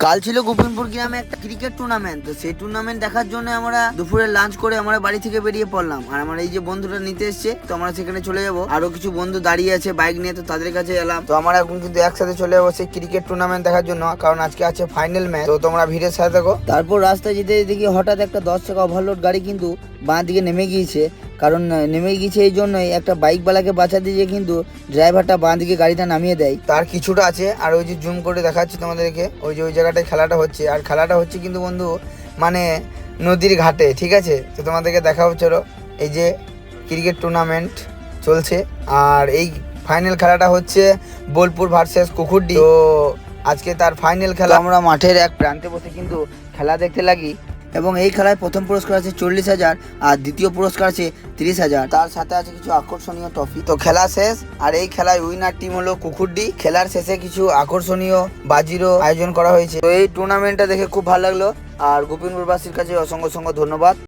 কাল ছিল গোবিন্দপুর গ্রামে একটা ক্রিকেট টুর্নামেন্ট। তো সেই টুর্নামেন্ট দেখার জন্য আমরা দুপুরে লাঞ্চ করে আমরা বাড়ি থেকে বেরিয়ে পড়লাম। আর আমার এই যে বন্ধুটা নিতে এসছে, তো আমরা সেখানে চলে যাবো। আরো কিছু বন্ধু দাঁড়িয়ে আছে বাইক নিয়ে, তো তাদের কাছে এলাম। তো আমরা এখন কিন্তু একসাথে চলে যাবো সেই ক্রিকেট টুর্নামেন্ট দেখার জন্য, কারণ আজকে আছে ফাইনাল ম্যাচ। তো তোমরা ভিড়ের সাথে থাকো। তারপর রাস্তায় যেতে দেখি হঠাৎ একটা 10 চাকা ওভারলোড গাড়ি কিন্তু বাঁ দিকে নেমে গিয়েছে। কারণ নেমে গিয়েছে এই জন্যই একটা বাইকওয়ালাকে বাঁচাতে গিয়ে কিন্তু ড্রাইভারটা বাঁ দিকে গাড়িটা নামিয়ে দেয়। তার কিছুটা আছে। আর ওই যে জুম করে দেখাচ্ছি তোমাদেরকে, ওই যে ওই জায়গাটায় খেলাটা হচ্ছে। আর খেলাটা হচ্ছে কিন্তু বন্ধু মানে নদীর ঘাটে, ঠিক আছে। তো তোমাদেরকে দেখাবো, চলো। এই যে ক্রিকেট টুর্নামেন্ট চলছে, আর এই ফাইনাল খেলাটা হচ্ছে বোলপুর ভার্সেস কুকুরডি। তো আজকে তার ফাইনাল খেলা। আমরা মাঠের এক প্রান্তে বসে কিন্তু খেলা দেখতে লাগি, এবং এই খেলায় প্রথম পুরস্কার আছে 40,000 আর দ্বিতীয় পুরস্কার আছে 30,000। তার সাথে আছে কিছু আকর্ষণীয় ট্রফি। তো খেলা শেষ, আর এই খেলায় উইনার টিম হলো কুকুরডি। খেলার শেষে কিছু আকর্ষণীয় বাজিরও আয়োজন করা হয়েছে। তো এই টুর্নামেন্টটা দেখে খুব ভালো লাগলো, আর গোবিন্দপুরবাসীর কাছে অসংখ্য ধন্যবাদ।